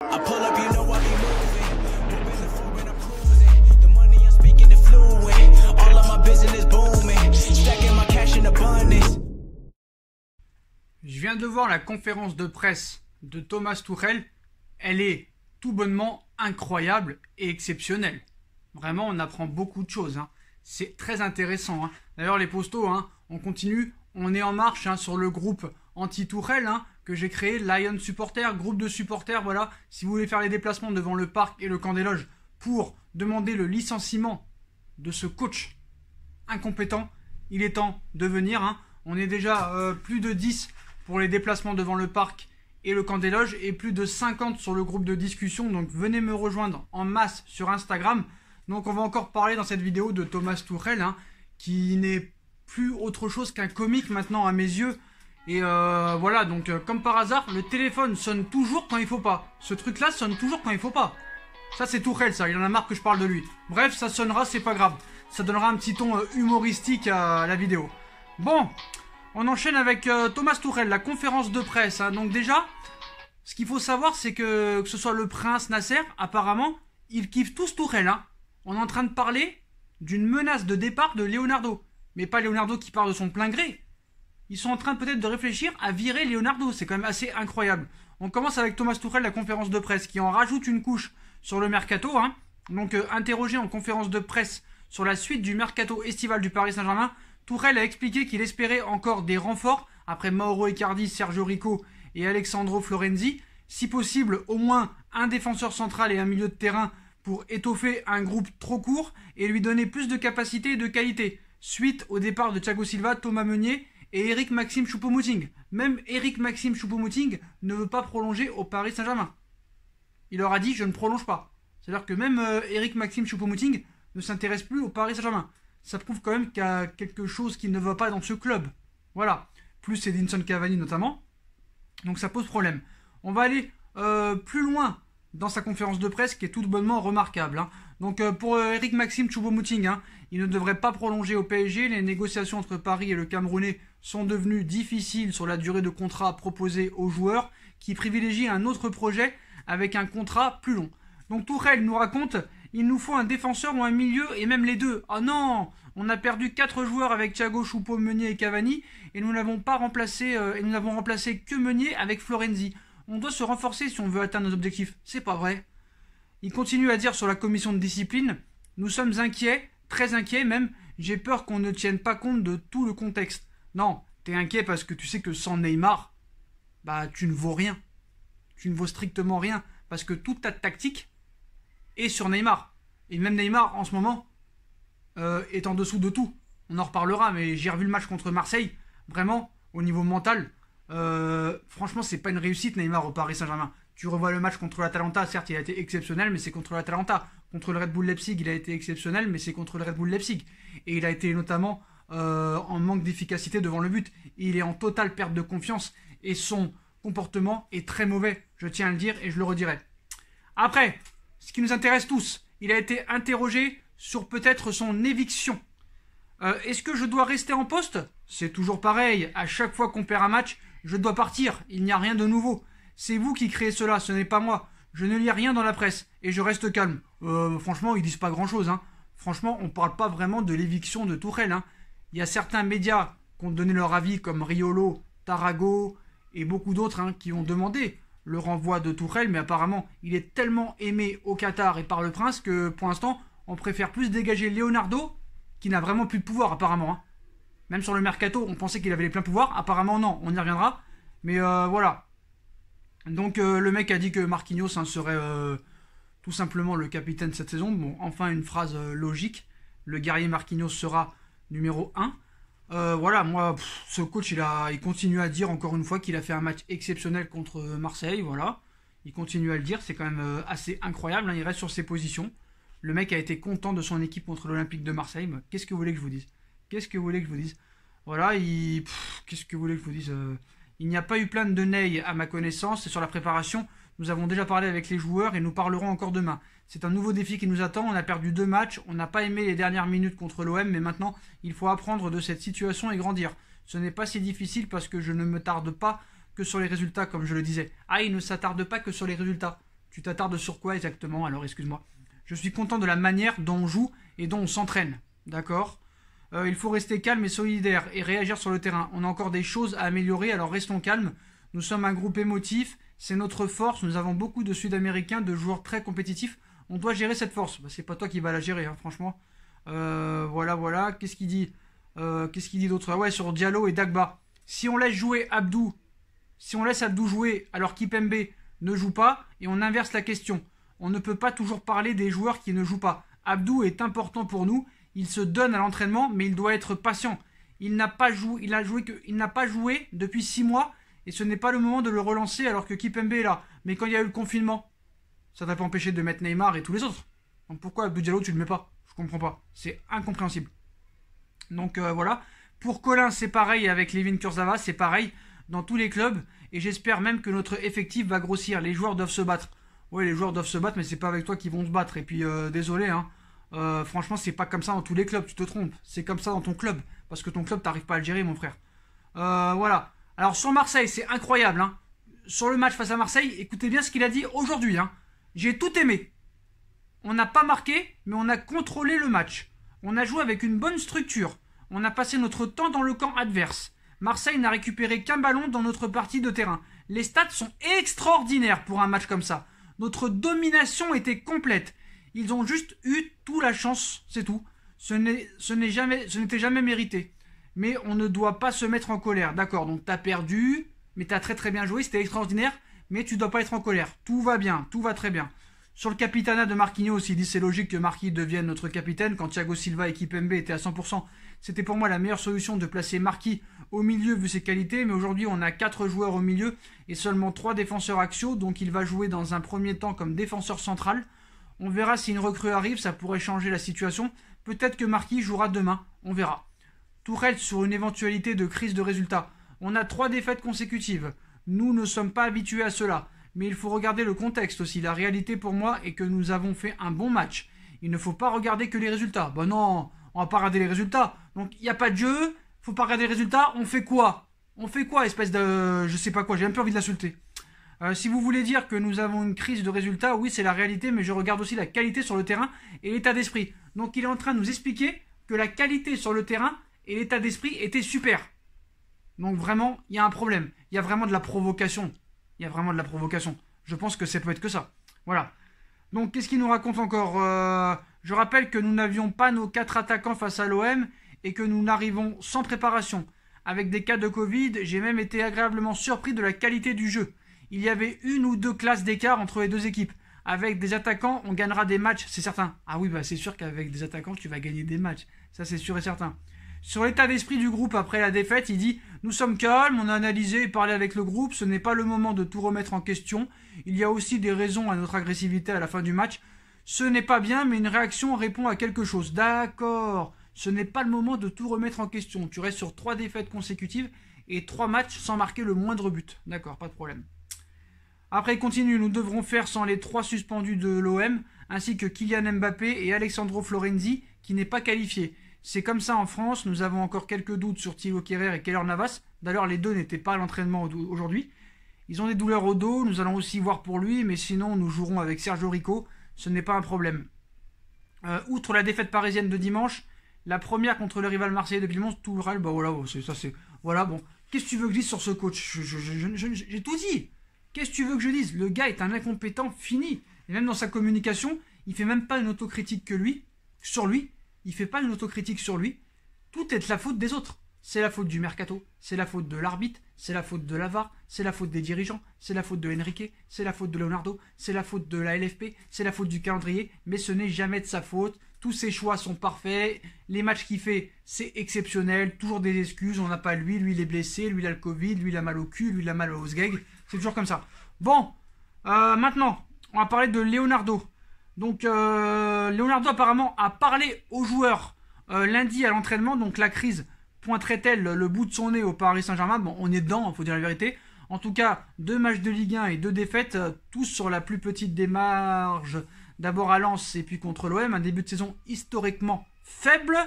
I pull up, you know I be moving. Moving the foreign, I'm cruising. The money I'm speaking is fluent. All of my business booming. Stacking my cash in abundance. Je viens de voir la conférence de presse de Thomas Tuchel. Elle est tout bonnement incroyable et exceptionnelle. Vraiment, on apprend beaucoup de choses. C'est très intéressant. D'ailleurs, les postos, on continue. On est en marche sur le groupe anti-Tuchel que j'ai créé, Lion Supporter, groupe de supporters. Voilà, si vous voulez faire les déplacements devant le parc et le camp des loges pour demander le licenciement de ce coach incompétent, il est temps de venir. On est déjà plus de 10 pour les déplacements devant le parc et le camp des loges et plus de 50 sur le groupe de discussion. Donc venez me rejoindre en masse sur Instagram. Donc on va encore parler dans cette vidéo de Thomas Tuchel qui n'est plus autre chose qu'un comique maintenant à mes yeux. Et voilà, donc comme par hasard, le téléphone sonne toujours quand il faut pas. Ce truc là sonne toujours quand il faut pas. Ça c'est Tuchel, ça, il en a marre que je parle de lui. Bref, ça sonnera, c'est pas grave. Ça donnera un petit ton humoristique à la vidéo. Bon, on enchaîne avec Thomas Tuchel, la conférence de presse. Donc déjà, ce qu'il faut savoir, c'est que ce soit le prince Nasser, apparemment, ils kiffent tous Tuchel. On est en train de parler d'une menace de départ de Leonardo. Mais pas Leonardo qui part de son plein gré. Ils sont en train peut-être de réfléchir à virer Leonardo. C'est quand même assez incroyable. On commence avec Thomas Tuchel, la conférence de presse, qui en rajoute une couche sur le mercato. Donc interrogé en conférence de presse sur la suite du mercato estival du Paris Saint-Germain, Tuchel a expliqué qu'il espérait encore des renforts après Mauro Icardi, Sergio Rico et Alessandro Florenzi. Si possible, au moins un défenseur central et un milieu de terrain pour étoffer un groupe trop court et lui donner plus de capacité et de qualité. Suite au départ de Thiago Silva, Thomas Meunier et Eric Maxime Choupo-Moting. Même Eric Maxime Choupo-Moting ne veut pas prolonger au Paris Saint-Germain. Il leur a dit « je ne prolonge pas ». C'est-à-dire que même Eric Maxime Choupo-Moting ne s'intéresse plus au Paris Saint-Germain. Ça prouve quand même qu'il y a quelque chose qui ne va pas dans ce club. Voilà. Plus Edinson Cavani notamment. Donc ça pose problème. On va aller plus loin dans sa conférence de presse qui est tout bonnement remarquable. Donc pour Eric Maxime Choupo-Moting, il ne devrait pas prolonger au PSG. Les négociations entre Paris et le Camerounais sont devenues difficiles sur la durée de contrat proposée aux joueurs qui privilégient un autre projet avec un contrat plus long. Donc Tuchel nous raconte, il nous faut un défenseur ou un milieu et même les deux. Oh non, on a perdu 4 joueurs avec Thiago, Choupo, Meunier et Cavani et nous n'avons pas remplacé nous n'avons remplacé que Meunier avec Florenzi. On doit se renforcer si on veut atteindre nos objectifs. C'est pas vrai. Il continue à dire sur la commission de discipline, nous sommes inquiets, très inquiets même, j'ai peur qu'on ne tienne pas compte de tout le contexte. Non, t'es inquiet parce que tu sais que sans Neymar, tu ne vaux rien. Tu ne vaux strictement rien parce que toute ta tactique est sur Neymar. Et même Neymar en ce moment est en dessous de tout. On en reparlera, mais j'ai revu le match contre Marseille. Vraiment, au niveau mental, franchement, c'est pas une réussite Neymar au Paris Saint-Germain. Tu revois le match contre l'Atalanta, certes il a été exceptionnel, mais c'est contre l'Atalanta. Contre le Red Bull Leipzig, il a été exceptionnel, mais c'est contre le Red Bull Leipzig. Et il a été notamment en manque d'efficacité devant le but. Il est en totale perte de confiance et son comportement est très mauvais, je tiens à le dire et je le redirai. Après, ce qui nous intéresse tous, il a été interrogé sur peut-être son éviction. Est-ce que je dois rester en poste? C'est toujours pareil, à chaque fois qu'on perd un match, je dois partir, il n'y a rien de nouveau. C'est vous qui créez cela, ce n'est pas moi. Je ne lis rien dans la presse et je reste calme. Franchement, ils disent pas grand-chose. Franchement, on parle pas vraiment de l'éviction de Tuchel. Il y a certains médias qui ont donné leur avis, comme Riolo, Tarago et beaucoup d'autres qui ont demandé le renvoi de Tuchel, mais apparemment, il est tellement aimé au Qatar et par le prince que pour l'instant, on préfère plus dégager Leonardo, qui n'a vraiment plus de pouvoir apparemment. Même sur le mercato, on pensait qu'il avait les pleins pouvoirs. Apparemment, non, on y reviendra. Mais voilà. Donc le mec a dit que Marquinhos serait tout simplement le capitaine cette saison. Bon, enfin une phrase logique. Le guerrier Marquinhos sera numéro 1. Voilà, moi, ce coach, il continue à dire encore une fois qu'il a fait un match exceptionnel contre Marseille. Voilà, il continue à le dire. C'est quand même assez incroyable. Il reste sur ses positions. Le mec a été content de son équipe contre l'Olympique de Marseille. Qu'est-ce que vous voulez que je vous dise? Qu'est-ce que vous voulez que je vous dise? Voilà, qu'est-ce que vous voulez que je vous dise? Il n'y a pas eu plainte de Ney à ma connaissance. Et sur la préparation, nous avons déjà parlé avec les joueurs et nous parlerons encore demain. C'est un nouveau défi qui nous attend. On a perdu 2 matchs. On n'a pas aimé les dernières minutes contre l'OM. Mais maintenant, il faut apprendre de cette situation et grandir. Ce n'est pas si difficile parce que je ne me tarde pas que sur les résultats, comme je le disais. Il ne s'attarde pas que sur les résultats. Tu t'attardes sur quoi exactement? Alors excuse-moi. Je suis content de la manière dont on joue et dont on s'entraîne. D'accord? Il faut rester calme et solidaire et réagir sur le terrain. On a encore des choses à améliorer, alors restons calmes. Nous sommes un groupe émotif, c'est notre force. Nous avons beaucoup de Sud-Américains, de joueurs très compétitifs. On doit gérer cette force. Bah, c'est pas toi qui vas la gérer, hein, franchement. Voilà. Qu'est-ce qu'il dit d'autre? Ah ouais, sur Diallo et Dagba. Si on laisse Abdou jouer alors qu'Ipembe ne joue pas, et on inverse la question. On ne peut pas toujours parler des joueurs qui ne jouent pas. Abdou est important pour nous. Il se donne à l'entraînement, mais il doit être patient. Il n'a pas joué depuis 6 mois, et ce n'est pas le moment de le relancer alors que Kipembe est là. Mais quand il y a eu le confinement, ça t'a pas empêché de mettre Neymar et tous les autres. Donc pourquoi Abdou Diallo tu le mets pas? Je comprends pas. C'est incompréhensible. Donc voilà. Pour Colin, c'est pareil avec Levin Kurzawa, c'est pareil dans tous les clubs. Et j'espère même que notre effectif va grossir. Les joueurs doivent se battre. Oui, les joueurs doivent se battre, mais c'est pas avec toi qu'ils vont se battre. Et puis désolé, hein. Franchement, c'est pas comme ça dans tous les clubs, tu te trompes. C'est comme ça dans ton club. Parce que ton club, t'arrives pas à le gérer, mon frère. Voilà. Alors, sur Marseille, c'est incroyable. Hein. Sur le match face à Marseille, écoutez bien ce qu'il a dit aujourd'hui. Hein. J'ai tout aimé. On n'a pas marqué, mais on a contrôlé le match. On a joué avec une bonne structure. On a passé notre temps dans le camp adverse. Marseille n'a récupéré qu'un ballon dans notre partie de terrain. Les stats sont extraordinaires pour un match comme ça. Notre domination était complète. Ils ont juste eu toute la chance, c'est tout. Ce n'était jamais mérité. Mais on ne doit pas se mettre en colère. D'accord, donc t'as perdu, mais t'as très très bien joué, c'était extraordinaire, mais tu dois pas être en colère. Tout va bien, tout va très bien. Sur le capitanat de Marquinhos, il dit c'est logique que Marquis devienne notre capitaine. Quand Thiago Silva et Kipembe étaient à 100%, c'était pour moi la meilleure solution de placer Marquis au milieu vu ses qualités. Mais aujourd'hui, on a 4 joueurs au milieu et seulement 3 défenseurs axiaux. Donc il va jouer dans un premier temps comme défenseur central. On verra si une recrue arrive, ça pourrait changer la situation. Peut-être que Marquis jouera demain, on verra. Tourelle sur une éventualité de crise de résultats. On a 3 défaites consécutives. Nous ne sommes pas habitués à cela. Mais il faut regarder le contexte aussi. La réalité pour moi est que nous avons fait un bon match. Il ne faut pas regarder que les résultats. Ben non, on va pas regarder les résultats. Donc il n'y a pas de jeu, faut pas regarder les résultats. On fait quoi, espèce de... je sais pas quoi, j'ai un peu envie de l'insulter. Si vous voulez dire que nous avons une crise de résultats, oui c'est la réalité, mais je regarde aussi la qualité sur le terrain et l'état d'esprit. Donc il est en train de nous expliquer que la qualité sur le terrain et l'état d'esprit étaient super. Donc vraiment, il y a un problème. Il y a vraiment de la provocation. Je pense que ça peut être que ça. Voilà. Donc qu'est-ce qu'il nous raconte encore? Je rappelle que nous n'avions pas nos 4 attaquants face à l'OM et que nous n'arrivons sans préparation. Avec des cas de Covid, j'ai même été agréablement surpris de la qualité du jeu. Il y avait 1 ou 2 classes d'écart entre les 2 équipes. Avec des attaquants, on gagnera des matchs, c'est certain. Ah oui, bah c'est sûr qu'avec des attaquants, tu vas gagner des matchs. Ça, c'est sûr et certain. Sur l'état d'esprit du groupe après la défaite, il dit « Nous sommes calmes, on a analysé et parlé avec le groupe, ce n'est pas le moment de tout remettre en question. Il y a aussi des raisons à notre agressivité à la fin du match. Ce n'est pas bien, mais une réaction répond à quelque chose. D'accord, ce n'est pas le moment de tout remettre en question. Tu restes sur 3 défaites consécutives et 3 matchs sans marquer le moindre but. D'accord, pas de problème. » Après, il continue, nous devrons faire sans les 3 suspendus de l'OM, ainsi que Kylian Mbappé et Alessandro Florenzi, qui n'est pas qualifié. C'est comme ça en France, nous avons encore quelques doutes sur Thilo Kehrer et Keylor Navas. D'ailleurs, les deux n'étaient pas à l'entraînement aujourd'hui. Ils ont des douleurs au dos, nous allons aussi voir pour lui, mais sinon nous jouerons avec Sergio Rico, ce n'est pas un problème. Outre la défaite parisienne de dimanche, la première contre le rival marseillais depuis le monde, Tourelle, bah voilà, voilà, bon. Qu'est-ce que tu veux que je dise sur ce coach? J'ai tout dit. Qu'est-ce que tu veux que je dise? Le gars est un incompétent fini. Et même dans sa communication, il fait même pas une autocritique sur lui. Il fait pas une autocritique sur lui. Tout est de la faute des autres. C'est la faute du mercato, c'est la faute de l'arbitre, c'est la faute de la VAR, c'est la faute des dirigeants, c'est la faute de Enrique, c'est la faute de Leonardo, c'est la faute de la LFP, c'est la faute du calendrier, mais ce n'est jamais de sa faute. Tous ses choix sont parfaits, les matchs qu'il fait, c'est exceptionnel, toujours des excuses, on n'a pas lui il est blessé, lui il a le Covid, lui il a mal au cul, lui il a mal au sgeg, c'est toujours comme ça. Bon, maintenant, on va parler de Leonardo. Donc, Leonardo apparemment a parlé aux joueurs lundi à l'entraînement, donc la crise pointerait-elle le bout de son nez au Paris Saint-Germain? Bon, on est dedans, il faut dire la vérité. En tout cas, 2 matchs de Ligue 1 et 2 défaites, tous sur la plus petite des marges. D'abord à Lens et puis contre l'OM, un début de saison historiquement faible.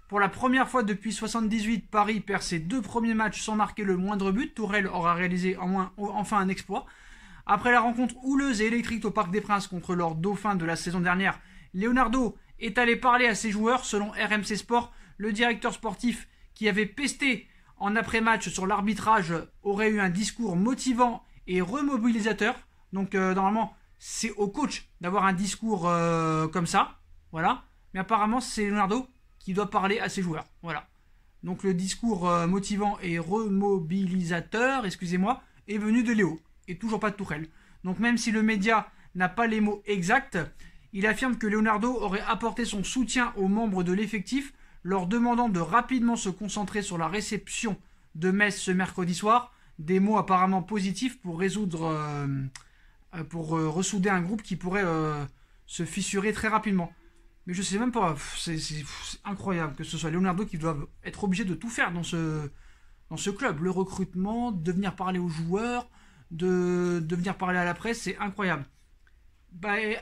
Pour la première fois depuis 78, Paris perd ses 2 premiers matchs sans marquer le moindre but. Tourelle aura réalisé enfin un exploit. Après la rencontre houleuse et électrique au Parc des Princes contre leur dauphin de la saison dernière, Leonardo est allé parler à ses joueurs. Selon RMC Sport, le directeur sportif qui avait pesté en après-match sur l'arbitrage aurait eu un discours motivant et remobilisateur. Donc normalement, c'est au coach d'avoir un discours comme ça. Voilà. Mais apparemment, c'est Leonardo qui doit parler à ses joueurs. Voilà. Donc le discours motivant et remobilisateur, excusez-moi, est venu de Léo. Et toujours pas de Tuchel. Donc même si le média n'a pas les mots exacts, il affirme que Leonardo aurait apporté son soutien aux membres de l'effectif, leur demandant de rapidement se concentrer sur la réception de Metz ce mercredi soir. Des mots apparemment positifs pour ressouder un groupe qui pourrait se fissurer très rapidement. Mais je sais même pas, c'est incroyable que ce soit Leonardo qui doit être obligé de tout faire dans ce club. Le recrutement, de venir parler aux joueurs, de venir parler à la presse, c'est incroyable.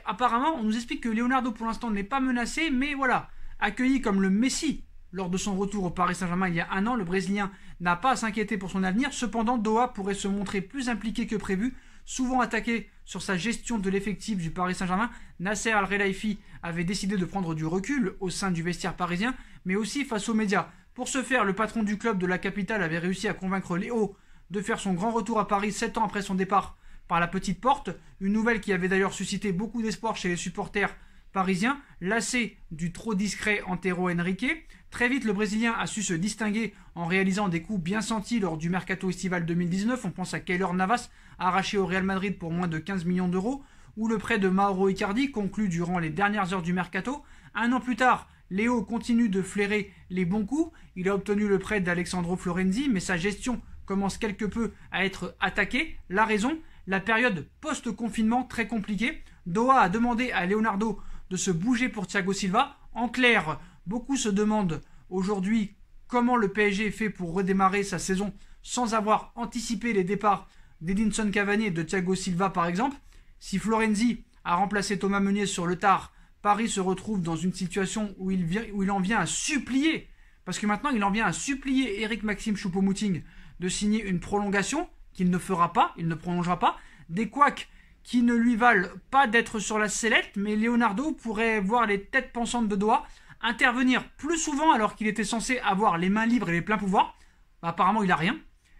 Apparemment, on nous explique que Leonardo pour l'instant n'est pas menacé, mais voilà, accueilli comme le Messi lors de son retour au Paris Saint-Germain il y a un an, le Brésilien n'a pas à s'inquiéter pour son avenir. Cependant, Doha pourrait se montrer plus impliqué que prévu. Souvent attaqué sur sa gestion de l'effectif du Paris Saint-Germain, Nasser Al-Khelaifi avait décidé de prendre du recul au sein du vestiaire parisien, mais aussi face aux médias. Pour ce faire, le patron du club de la capitale avait réussi à convaincre Léo de faire son grand retour à Paris 7 ans après son départ par la petite porte, une nouvelle qui avait d'ailleurs suscité beaucoup d'espoir chez les supporters parisiens, lassés du trop discret Antero Henrique. Très vite, le Brésilien a su se distinguer en réalisant des coups bien sentis lors du mercato estival 2019. On pense à Keylor Navas, arraché au Real Madrid pour moins de 15 millions d'euros, ou le prêt de Mauro Icardi, conclu durant les dernières heures du mercato. Un an plus tard, Léo continue de flairer les bons coups. Il a obtenu le prêt d'Alexandro Florenzi, mais sa gestion commence quelque peu à être attaquée. La raison, la période post-confinement très compliquée. Doha a demandé à Leonardo de se bouger pour Thiago Silva. En clair, beaucoup se demandent aujourd'hui comment le PSG fait pour redémarrer sa saison sans avoir anticipé les départs d'Edinson Cavani et de Thiago Silva par exemple. Si Florenzi a remplacé Thomas Meunier sur le tard, Paris se retrouve dans une situation où il en vient à supplier, parce que maintenant il en vient à supplier Éric-Maxime Choupo-Moting de signer une prolongation qu'il ne fera pas, il ne prolongera pas, des couacs qui ne lui valent pas d'être sur la sellette, mais Leonardo pourrait voir les têtes pensantes de Doha intervenir plus souvent alors qu'il était censé avoir les mains libres et les pleins pouvoirs. Apparemment il n'a rien.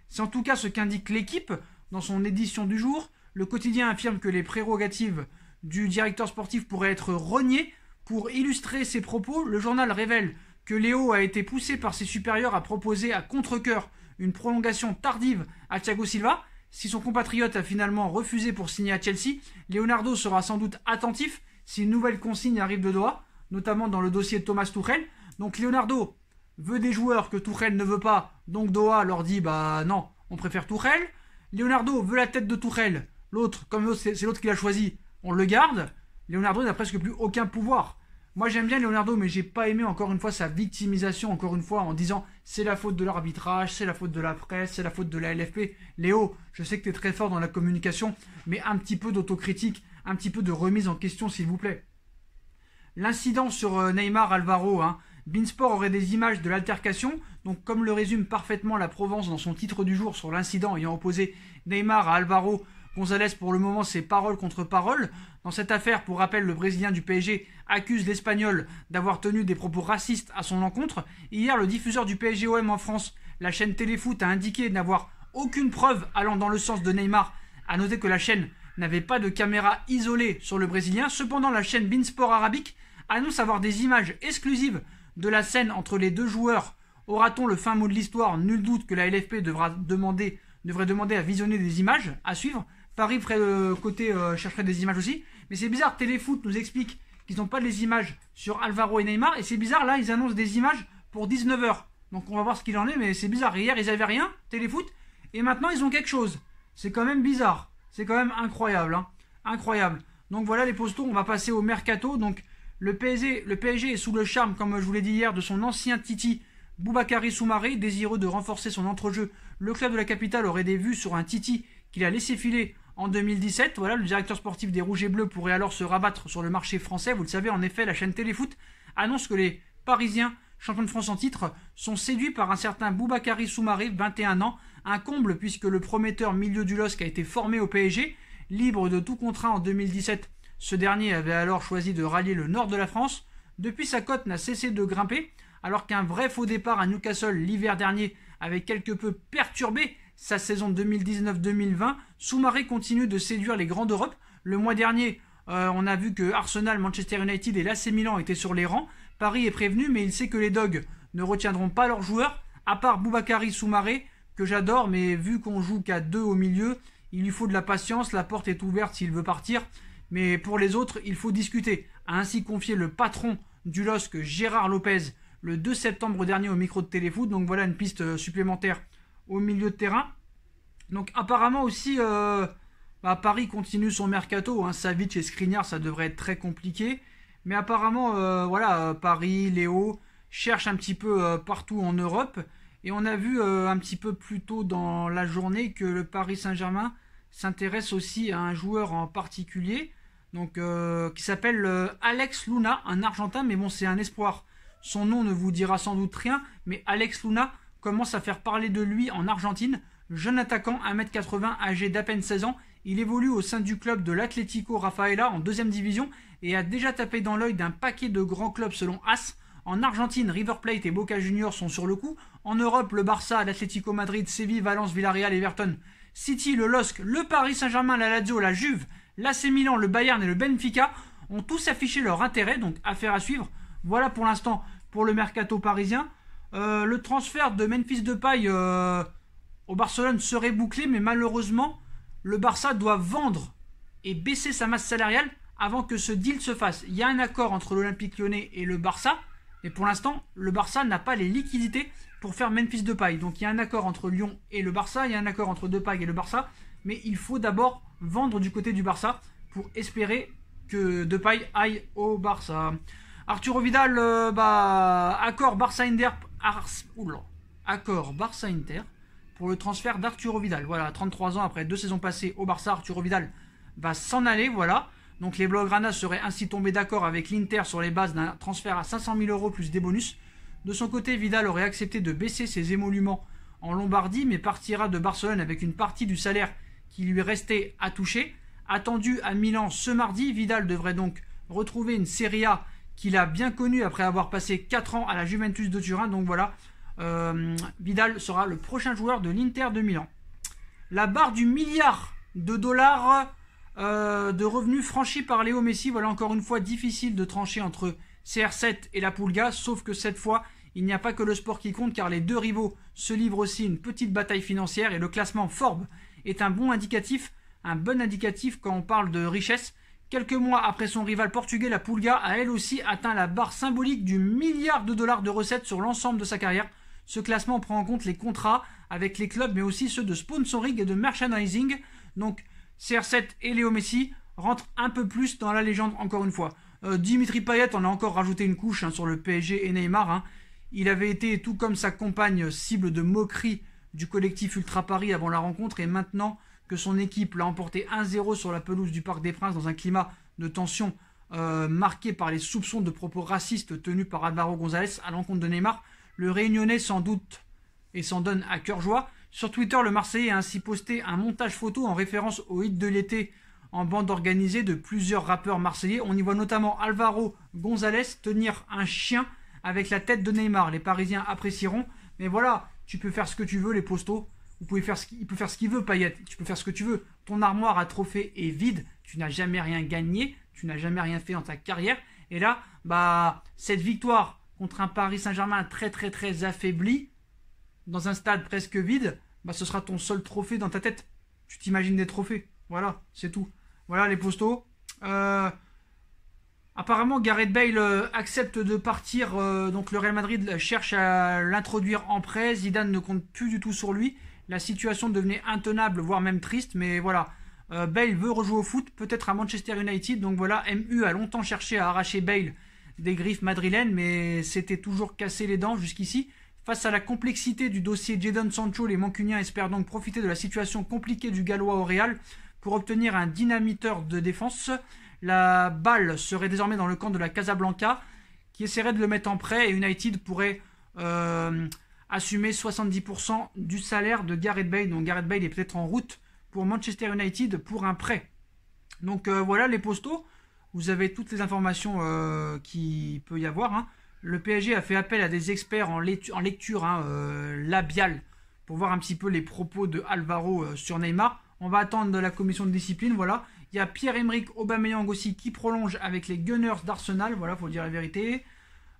C'est en tout cas ce qu'indique l'équipe dans son édition du jour. Le quotidien affirme que les prérogatives du directeur sportif pourraient être reniées. Pour illustrer ses propos, le journal révèle que Léo a été poussé par ses supérieurs à proposer à contre-cœur une prolongation tardive à Thiago Silva. Si son compatriote a finalement refusé pour signer à Chelsea, Leonardo sera sans doute attentif si une nouvelle consigne arrive de Doha, notamment dans le dossier de Thomas Tuchel. Donc Leonardo veut des joueurs que Tuchel ne veut pas, donc Doha leur dit non, on préfère Tuchel. Leonardo veut la tête de Tuchel, l'autre, comme c'est l'autre qui l'a choisi, on le garde. Leonardo n'a presque plus aucun pouvoir. Moi j'aime bien Leonardo, mais j'ai pas aimé encore une fois sa victimisation, encore une fois en disant c'est la faute de l'arbitrage, c'est la faute de la presse, c'est la faute de la LFP. Léo, je sais que tu es très fort dans la communication, mais un petit peu d'autocritique, un petit peu de remise en question s'il vous plaît. L'incident sur Neymar Alvaro, Beansport aurait des images de l'altercation, donc comme le résume parfaitement la Provence dans son titre du jour sur l'incident ayant opposé Neymar à Alvaro González, pour le moment c'est parole contre parole. Dans cette affaire, pour rappel, le Brésilien du PSG accuse l'Espagnol d'avoir tenu des propos racistes à son encontre. Hier, le diffuseur du PSG-OM en France, la chaîne Téléfoot, a indiqué n'avoir aucune preuve allant dans le sens de Neymar. A noter que la chaîne n'avait pas de caméra isolée sur le Brésilien. Cependant, la chaîne Beansport Arabique annonce avoir des images exclusives de la scène entre les deux joueurs. Aura-t-on le fin mot de l'histoire? Nul doute que la LFP devrait demander à visionner des images à suivre. Paris chercherait des images aussi. Mais c'est bizarre, Téléfoot nous explique qu'ils n'ont pas les images sur Alvaro et Neymar. Et c'est bizarre, là, ils annoncent des images pour 19h. Donc on va voir ce qu'il en est, mais c'est bizarre. Hier, ils n'avaient rien, Téléfoot. Et maintenant, ils ont quelque chose. C'est quand même bizarre. C'est quand même incroyable. Incroyable. Donc voilà les postaux. On va passer au mercato. Donc le PSG est sous le charme, comme je vous l'ai dit hier, de son ancien Titi, Boubakary Soumaré, désireux de renforcer son entrejeu. Le club de la capitale aurait des vues sur un Titi qu'il a laissé filer en 2017. Voilà, le directeur sportif des Rouges et Bleus pourrait alors se rabattre sur le marché français. Vous le savez, en effet, la chaîne Téléfoot annonce que les Parisiens, champions de France en titre, sont séduits par un certain Boubakary Soumaré, 21 ans. Un comble puisque le prometteur milieu du LOSC a été formé au PSG. libre de tout contrat en 2017. Ce dernier avait alors choisi de rallier le nord de la France. Depuis, sa cote n'a cessé de grimper, alors qu'un vrai faux départ à Newcastle l'hiver dernier avait quelque peu perturbé sa saison 2019-2020. Soumaré continue de séduire les grands d'Europe. Le mois dernier, on a vu que Arsenal, Manchester United et l'AC Milan étaient sur les rangs. Paris est prévenu, mais il sait que les Dogs ne retiendront pas leurs joueurs, à part Boubakary Soumaré, que j'adore, mais vu qu'on joue qu'à 2 au milieu, il lui faut de la patience, la porte est ouverte s'il veut partir. Mais pour les autres, il faut discuter, a ainsi confié le patron du LOSC, Gérard Lopez, le 2 septembre dernier au micro de Téléfoot. Donc voilà une piste supplémentaire au milieu de terrain. Donc apparemment aussi, Paris continue son mercato, hein. Savic et Skriniar, ça devrait être très compliqué. Mais apparemment, Paris, Léo cherchent un petit peu partout en Europe. Et on a vu un petit peu plus tôt dans la journée que le Paris Saint-Germain s'intéresse aussi à un joueur en particulier, donc qui s'appelle Alex Luna, un Argentin, mais bon, c'est un espoir. Son nom ne vous dira sans doute rien, mais Alex Luna commence à faire parler de lui en Argentine. Jeune attaquant, 1m80, âgé d'à peine 16 ans, il évolue au sein du club de l'Atlético Rafaela en 2e division et a déjà tapé dans l'œil d'un paquet de grands clubs selon AS. En Argentine, River Plate et Boca Juniors sont sur le coup. En Europe, le Barça, l'Atlético Madrid, Séville, Valence, Villarreal, Everton, City, le LOSC, le Paris Saint-Germain, la Lazio, la Juve, l'AC Milan, le Bayern et le Benfica ont tous affiché leur intérêt, donc affaire à suivre. Voilà pour l'instant pour le mercato parisien. Le transfert de Memphis Depay au Barcelone serait bouclé, mais malheureusement, le Barça doit vendre et baisser sa masse salariale avant que ce deal se fasse. Il y a un accord entre l'Olympique Lyonnais et le Barça, mais pour l'instant, le Barça n'a pas les liquidités pour faire Memphis Depay. Donc il y a un accord entre Lyon et le Barça, il y a un accord entre Depay et le Barça, mais il faut d'abord vendre du côté du Barça pour espérer que Depay aille au Barça. Arturo Vidal, accord Barça-Inter pour le transfert d'Arturo Vidal. Voilà, 33 ans après 2 saisons passées au Barça, Arturo Vidal va s'en aller, voilà. Donc les Blaugrana seraient ainsi tombés d'accord avec l'Inter sur les bases d'un transfert à 500 000 € plus des bonus. De son côté, Vidal aurait accepté de baisser ses émoluments en Lombardie, mais partira de Barcelone avec une partie du salaire qui lui restait à toucher. Attendu à Milan ce mardi, Vidal devrait donc retrouver une Serie A qu'il a bien connue après avoir passé 4 ans à la Juventus de Turin. Donc voilà, Vidal sera le prochain joueur de l'Inter de Milan. La barre du $1 milliard de revenus franchis par Léo Messi. Voilà encore une fois difficile de trancher entre CR7 et la Pulga, sauf que cette fois il n'y a pas que le sport qui compte, car les deux rivaux se livrent aussi une petite bataille financière et le classement Forbes est un bon indicatif quand on parle de richesse. Quelques mois après son rival portugais, la Pulga a elle aussi atteint la barre symbolique du $1 milliard de recettes sur l'ensemble de sa carrière. Ce classement prend en compte les contrats avec les clubs, mais aussi ceux de sponsoring et de merchandising. Donc CR7 et Léo Messi rentrent un peu plus dans la légende encore une fois. Dimitri Payet en a encore rajouté une couche sur le PSG et Neymar. Il avait été, tout comme sa compagne, cible de moquerie du collectif Ultra Paris avant la rencontre, et maintenant que son équipe l'a emporté 1-0 sur la pelouse du Parc des Princes dans un climat de tension marqué par les soupçons de propos racistes tenus par Álvaro González à l'encontre de Neymar, le Réunionnais sans doute et s'en donne à cœur joie. Sur Twitter, le Marseillais a ainsi posté un montage photo en référence au hit de l'été en bande organisée de plusieurs rappeurs marseillais. On y voit notamment Álvaro González tenir un chien avec la tête de Neymar. Les Parisiens apprécieront, mais voilà, tu peux faire ce que tu veux, les postos. Il peut faire ce qu'il veut, Payet. Tu peux faire ce que tu veux. Ton armoire à trophées est vide. Tu n'as jamais rien gagné. Tu n'as jamais rien fait dans ta carrière. Et là, cette victoire contre un Paris Saint-Germain très très très affaibli, dans un stade presque vide, ce sera ton seul trophée dans ta tête. Tu t'imagines des trophées. Voilà, c'est tout. Voilà les postos. Apparemment, Gareth Bale accepte de partir. Donc le Real Madrid cherche à l'introduire en prêt. Zidane ne compte plus du tout sur lui. La situation devenait intenable, voire même triste. Mais voilà, Bale veut rejouer au foot, peut-être à Manchester United. Donc voilà, MU a longtemps cherché à arracher Bale des griffes madrilènes, mais c'était toujours cassé les dents jusqu'ici. Face à la complexité du dossier Jadon Sancho, les Mancuniens espèrent donc profiter de la situation compliquée du Gallois au Real pour obtenir un dynamiteur de défense. La balle serait désormais dans le camp de la Casablanca, qui essaierait de le mettre en prêt, et United pourrait assumer 70% du salaire de Gareth Bale. Donc Gareth Bale est peut-être en route pour Manchester United pour un prêt. Donc voilà les postos, vous avez toutes les informations qu'il peut y avoir. Hein. Le PSG a fait appel à des experts en lecture labiale pour voir un petit peu les propos de Alvaro sur Neymar. On va attendre de la commission de discipline, voilà. Il y a Pierre-Emerick Aubameyang aussi qui prolonge avec les Gunners d'Arsenal, voilà, faut dire la vérité.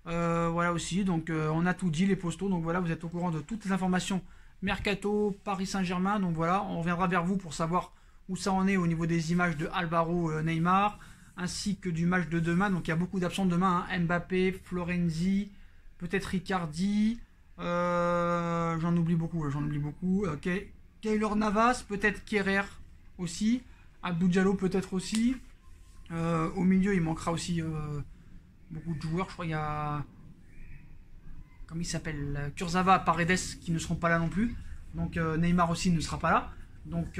Voilà aussi, donc on a tout dit les postos, donc voilà, vous êtes au courant de toutes les informations Mercato, Paris Saint-Germain, donc voilà, on reviendra vers vous pour savoir où ça en est au niveau des images de Alvaro Neymar, ainsi que du match de demain, donc il y a beaucoup d'absents demain, hein. Mbappé, Florenzi, peut-être Ricardi, j'en oublie beaucoup, ok. Keylor Navas, peut-être Kerrer aussi, Abdou Diallo peut-être aussi, au milieu il manquera aussi beaucoup de joueurs, je crois qu'il y a, comme il s'appelle, Kurzawa, Paredes qui ne seront pas là non plus, donc Neymar aussi ne sera pas là, donc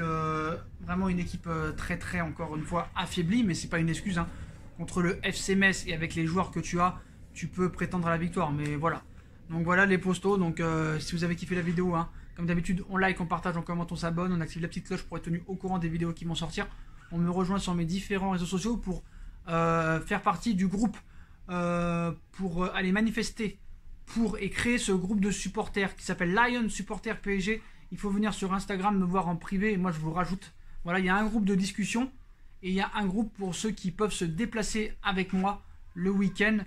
vraiment une équipe très encore une fois affaiblie, mais c'est pas une excuse, hein. Contre le FC Metz et avec les joueurs que tu as, tu peux prétendre à la victoire, mais voilà. Donc voilà les postos, donc si vous avez kiffé la vidéo, hein, comme d'habitude, on like, on partage, on commente, on s'abonne, on active la petite cloche pour être tenu au courant des vidéos qui vont sortir. On me rejoint sur mes différents réseaux sociaux pour faire partie du groupe, pour aller manifester et créer ce groupe de supporters qui s'appelle Lion Supporter PSG. Il faut venir sur Instagram me voir en privé et moi je vous rajoute. Voilà, il y a un groupe de discussion et il y a un groupe pour ceux qui peuvent se déplacer avec moi le week-end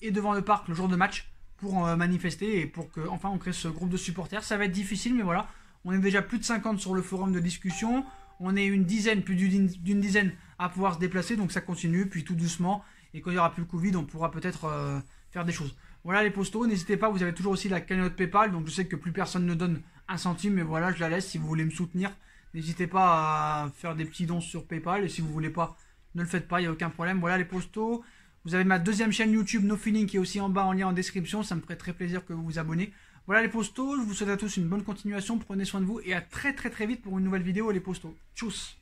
et devant le parc le jour de match pour manifester et pour que enfin on crée ce groupe de supporters. Ça va être difficile, mais voilà, on est déjà plus de 50 sur le forum de discussion, on est une dizaine, plus d'une dizaine à pouvoir se déplacer, donc ça continue, puis tout doucement, et quand il n'y aura plus le Covid, on pourra peut-être faire des choses. Voilà les postos, n'hésitez pas, vous avez toujours aussi la cagnotte PayPal, donc je sais que plus personne ne donne un centime, mais voilà, je la laisse si vous voulez me soutenir. N'hésitez pas à faire des petits dons sur PayPal, et si vous voulez pas, ne le faites pas, il n'y a aucun problème. Voilà les postos. Vous avez ma deuxième chaîne YouTube No Feeling qui est aussi en bas en lien en description. Ça me ferait très plaisir que vous vous abonnez. Voilà les postos. Je vous souhaite à tous une bonne continuation. Prenez soin de vous et à très vite pour une nouvelle vidéo les postos. Tchuss.